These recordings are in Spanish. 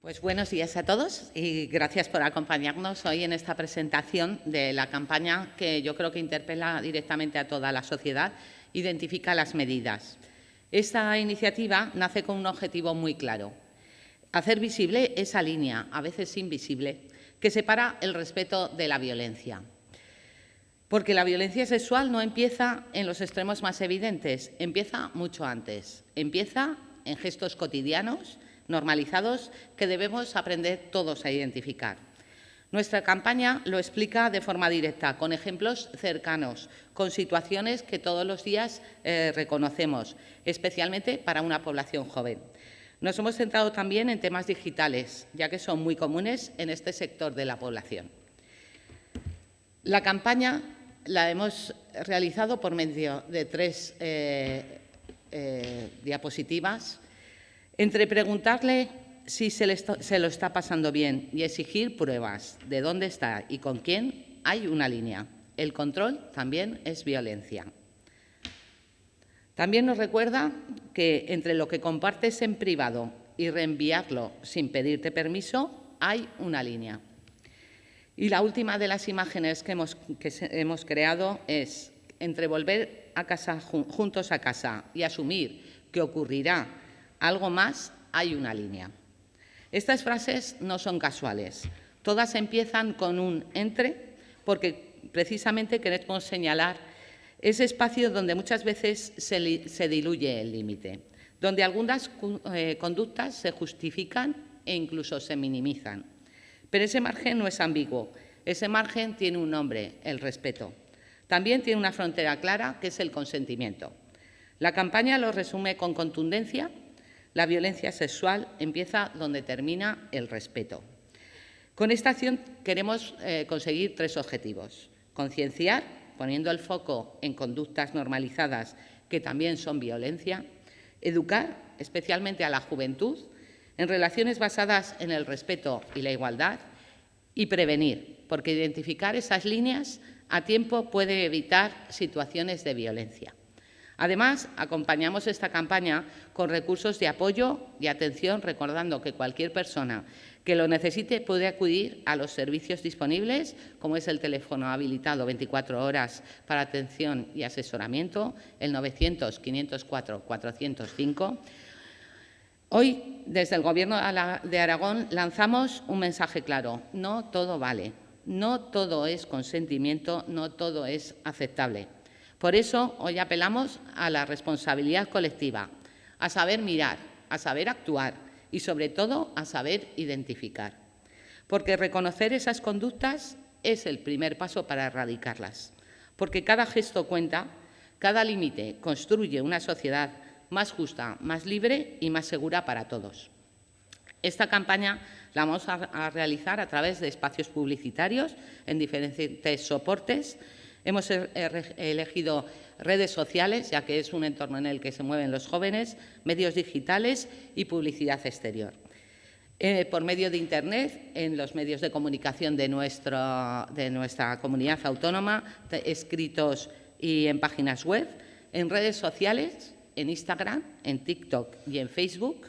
Pues buenos días a todos y gracias por acompañarnos hoy en esta presentación de la campaña que yo creo que interpela directamente a toda la sociedad, identifica las medidas. Esta iniciativa nace con un objetivo muy claro: hacer visible esa línea, a veces invisible, que separa el respeto de la violencia. Porque la violencia sexual no empieza en los extremos más evidentes, empieza mucho antes, empieza en gestos cotidianos, normalizados, que debemos aprender todos a identificar. Nuestra campaña lo explica de forma directa, con ejemplos cercanos, con situaciones que todos los días reconocemos, especialmente para una población joven. Nos hemos centrado también en temas digitales, ya que son muy comunes en este sector de la población. La campaña la hemos realizado por medio de tres diapositivas. Entre preguntarle si se lo está pasando bien y exigir pruebas de dónde está y con quién, hay una línea. El control también es violencia. También nos recuerda que entre lo que compartes en privado y reenviarlo sin pedirte permiso, hay una línea. Y la última de las imágenes que hemos creado es: entre volver a casa, juntos a casa, y asumir que ocurrirá algo más, hay una línea. Estas frases no son casuales. Todas empiezan con un entre, porque precisamente queremos señalar ese espacio donde muchas veces se diluye el límite, donde algunas conductas se justifican e incluso se minimizan. Pero ese margen no es ambiguo. Ese margen tiene un nombre: el respeto. También tiene una frontera clara, que es el consentimiento. La campaña lo resume con contundencia: la violencia sexual empieza donde termina el respeto. Con esta acción queremos conseguir tres objetivos: concienciar, poniendo el foco en conductas normalizadas que también son violencia; educar, especialmente a la juventud, en relaciones basadas en el respeto y la igualdad; y prevenir, porque identificar esas líneas a tiempo puede evitar situaciones de violencia. Además, acompañamos esta campaña con recursos de apoyo y atención, recordando que cualquier persona que lo necesite puede acudir a los servicios disponibles, como es el teléfono habilitado 24 horas para atención y asesoramiento, el 900-504-405. Hoy, desde el Gobierno de Aragón, lanzamos un mensaje claro: no todo vale, no todo es consentimiento, no todo es aceptable. Por eso, hoy apelamos a la responsabilidad colectiva, a saber mirar, a saber actuar y, sobre todo, a saber identificar. Porque reconocer esas conductas es el primer paso para erradicarlas. Porque cada gesto cuenta, cada límite construye una sociedad más justa, más libre y más segura para todos. Esta campaña la vamos a realizar a través de espacios publicitarios en diferentes soportes. Hemos elegido redes sociales, ya que es un entorno en el que se mueven los jóvenes, medios digitales y publicidad exterior. Por medio de Internet, en los medios de comunicación de nuestra comunidad autónoma, escritos y en páginas web, en redes sociales, en Instagram, en TikTok y en Facebook,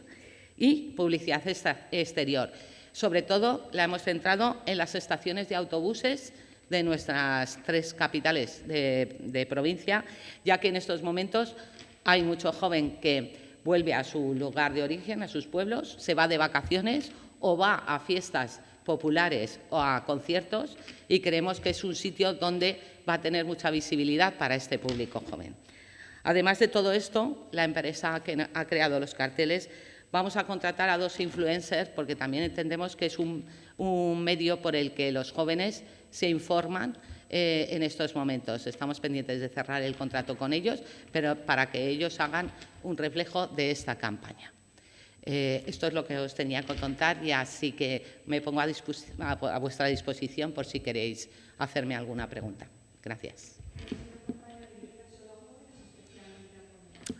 y publicidad exterior. Sobre todo la hemos centrado en las estaciones de autobuses de nuestras tres capitales de provincia, ya que en estos momentos hay mucho joven que vuelve a su lugar de origen, a sus pueblos, se va de vacaciones o va a fiestas populares o a conciertos, y creemos que es un sitio donde va a tener mucha visibilidad para este público joven. Además de todo esto, la empresa que ha creado los carteles, vamos a contratar a 2 influencers, porque también entendemos que es un medio por el que los jóvenes se informan en estos momentos. Estamos pendientes de cerrar el contrato con ellos, pero para que ellos hagan un reflejo de esta campaña. Esto es lo que os tenía que contar, y así que me pongo a vuestra disposición por si queréis hacerme alguna pregunta. Gracias.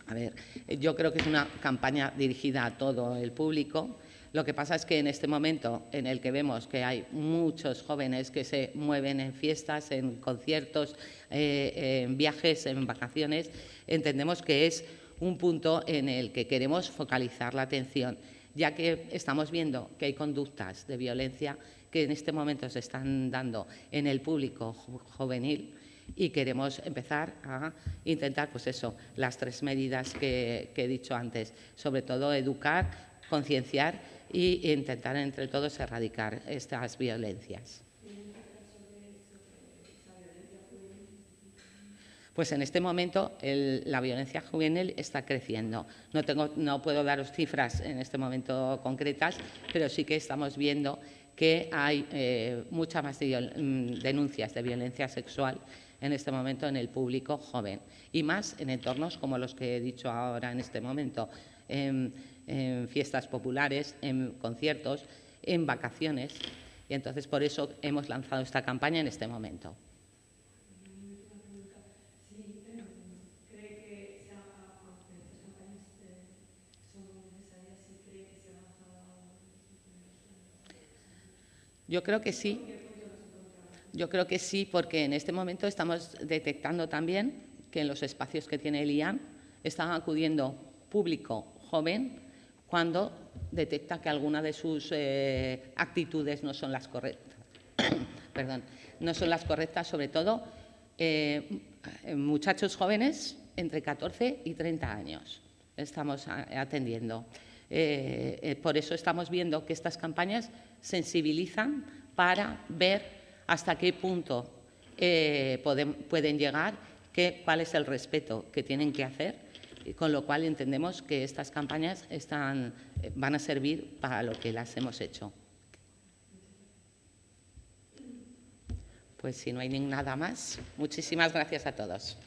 A ver, yo creo que es una campaña dirigida a todo el público. Lo que pasa es que en este momento en el que vemos que hay muchos jóvenes que se mueven en fiestas, en conciertos, en viajes, en vacaciones, entendemos que es un punto en el que queremos focalizar la atención ya que estamos viendo que hay conductas de violencia que en este momento se están dando en el público juvenil y queremos empezar a intentar, pues eso, las 3 medidas que he dicho antes, sobre todo educar, concienciar e intentar entre todos erradicar estas violencias. Pues en este momento la violencia juvenil está creciendo. No puedo daros cifras en este momento concretas, pero sí que estamos viendo que hay muchas más denuncias de violencia sexual en este momento en el público joven y más en entornos como los que he dicho ahora en este momento, en fiestas populares, en conciertos, en vacaciones. Y entonces por eso hemos lanzado esta campaña en este momento. Yo creo que sí. Yo creo que sí, porque en este momento estamos detectando también que en los espacios que tiene el IAN están acudiendo público joven cuando detecta que alguna de sus actitudes no son las correctas. Perdón, no son las correctas, sobre todo muchachos jóvenes entre 14 y 30 años. Estamos atendiendo. Por eso estamos viendo que estas campañas sensibilizan para ver hasta qué punto pueden llegar, cuál es el respeto que tienen que hacer, con lo cual entendemos que estas campañas van a servir para lo que las hemos hecho. Pues si no hay nada más, muchísimas gracias a todos.